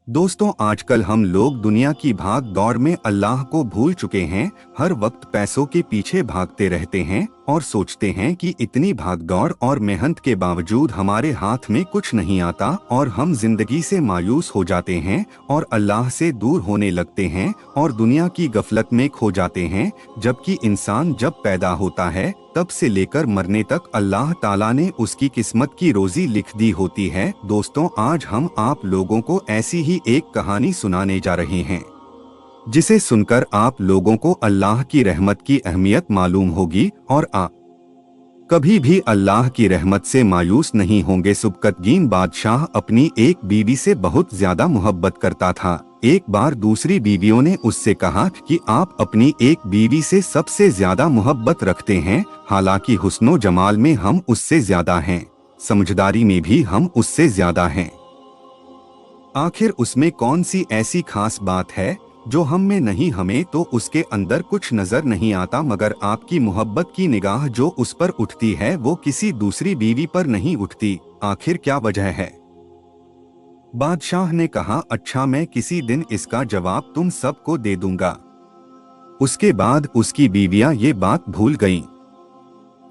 दोस्तों, आजकल हम लोग दुनिया की भाग दौड़ में अल्लाह को भूल चुके हैं। हर वक्त पैसों के पीछे भागते रहते हैं और सोचते हैं कि इतनी भागदौड़ और मेहनत के बावजूद हमारे हाथ में कुछ नहीं आता और हम जिंदगी से मायूस हो जाते हैं और अल्लाह से दूर होने लगते हैं और दुनिया की गफलत में खो जाते हैं। जबकि इंसान जब पैदा होता है तब से लेकर मरने तक अल्लाह ताला ने उसकी किस्मत की रोजी लिख दी होती है। दोस्तों, आज हम आप लोगों को ऐसी ही एक कहानी सुनाने जा रहे हैं जिसे सुनकर आप लोगों को अल्लाह की रहमत की अहमियत मालूम होगी और आप कभी भी अल्लाह की रहमत से मायूस नहीं होंगे। सुबकतगीन बादशाह अपनी एक बीवी से बहुत ज्यादा मोहब्बत करता था। एक बार दूसरी बीवियों ने उससे कहा कि आप अपनी एक बीवी से सबसे ज्यादा मोहब्बत रखते हैं, हालांकि हुस्नो जमाल में हम उससे ज्यादा हैं, समझदारी में भी हम उससे ज्यादा हैं। आखिर उसमें कौन सी ऐसी खास बात है जो हम में नहीं? हमें तो उसके अंदर कुछ नजर नहीं आता, मगर आपकी मोहब्बत की निगाह जो उस पर उठती है वो किसी दूसरी बीवी पर नहीं उठती। आखिर क्या वजह है? बादशाह ने कहा, अच्छा, मैं किसी दिन इसका जवाब तुम सबको दे दूंगा। उसके बाद उसकी बीवियां ये बात भूल गईं।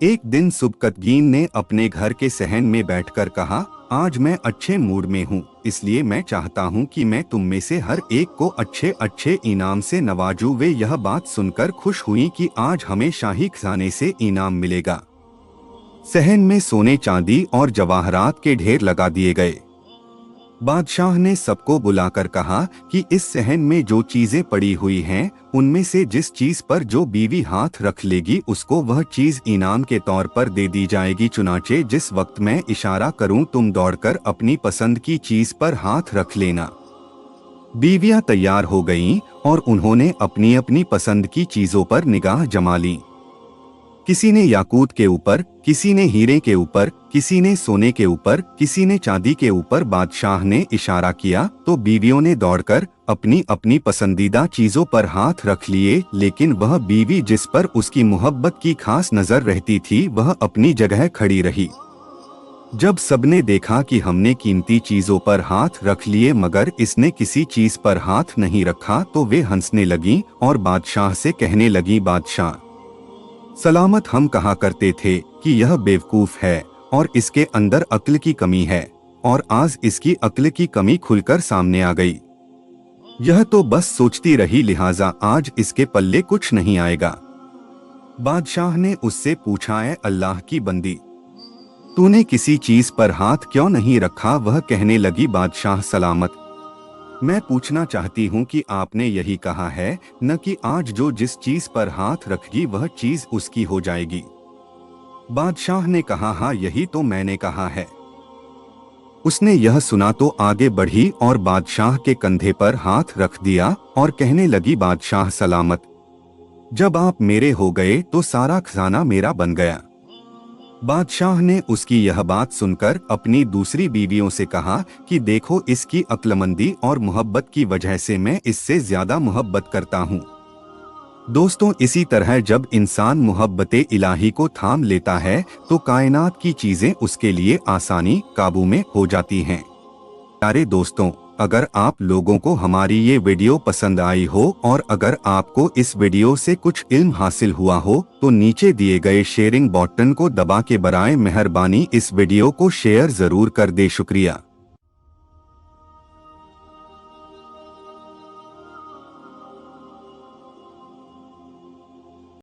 एक दिन सुबकतगीन ने अपने घर के सहन में बैठकर कहा, आज मैं अच्छे मूड में हूँ, इसलिए मैं चाहता हूँ कि मैं तुम में से हर एक को अच्छे अच्छे इनाम से नवाजूं। वे यह बात सुनकर खुश हुई कि आज हमें शाही खजाने से इनाम मिलेगा। सहन में सोने चांदी और जवाहरात के ढेर लगा दिए गए। बादशाह ने सबको बुलाकर कहा कि इस सहन में जो चीजें पड़ी हुई हैं, उनमें से जिस चीज पर जो बीवी हाथ रख लेगी उसको वह चीज इनाम के तौर पर दे दी जाएगी। चुनाचे जिस वक्त मैं इशारा करूं तुम दौड़कर अपनी पसंद की चीज पर हाथ रख लेना। बीवियां तैयार हो गईं और उन्होंने अपनी अपनी पसंद की चीजों पर निगाह जमा ली। किसी ने याकूत के ऊपर, किसी ने हीरे के ऊपर, किसी ने सोने के ऊपर, किसी ने चांदी के ऊपर। बादशाह ने इशारा किया तो बीवियों ने दौड़कर अपनी अपनी पसंदीदा चीजों पर हाथ रख लिए, लेकिन वह बीवी जिस पर उसकी मोहब्बत की खास नजर रहती थी वह अपनी जगह खड़ी रही। जब सबने देखा कि हमने कीमती चीजों पर हाथ रख लिए मगर इसने किसी चीज पर हाथ नहीं रखा, तो वे हंसने लगीं और बादशाह से कहने लगी, बादशाह सलामत, हम कहा करते थे कि यह बेवकूफ है और इसके अंदर अक्ल की कमी है, और आज इसकी अक्ल की कमी खुलकर सामने आ गई। यह तो बस सोचती रही, लिहाजा आज इसके पल्ले कुछ नहीं आएगा। बादशाह ने उससे पूछा, है अल्लाह की बंदी, तूने किसी चीज पर हाथ क्यों नहीं रखा? वह कहने लगी, बादशाह सलामत, मैं पूछना चाहती हूँ कि आपने यही कहा है न कि आज जो जिस चीज पर हाथ रखेगी वह चीज उसकी हो जाएगी। बादशाह ने कहा, हाँ, यही तो मैंने कहा है। उसने यह सुना तो आगे बढ़ी और बादशाह के कंधे पर हाथ रख दिया और कहने लगी, बादशाह सलामत, जब आप मेरे हो गए तो सारा खजाना मेरा बन गया। बादशाह ने उसकी यह बात सुनकर अपनी दूसरी बीवियों से कहा कि देखो, इसकी अक्लमंदी और मोहब्बत की वजह से मैं इससे ज्यादा मोहब्बत करता हूँ। दोस्तों, इसी तरह जब इंसान मोहब्बते इलाही को थाम लेता है तो कायनात की चीजें उसके लिए आसानी काबू में हो जाती हैं। प्यारे दोस्तों, अगर आप लोगों को हमारी ये वीडियो पसंद आई हो और अगर आपको इस वीडियो से कुछ इल्म हासिल हुआ हो तो नीचे दिए गए शेयरिंग बटन को दबा के बराए मेहरबानी इस वीडियो को शेयर जरूर कर दे। शुक्रिया।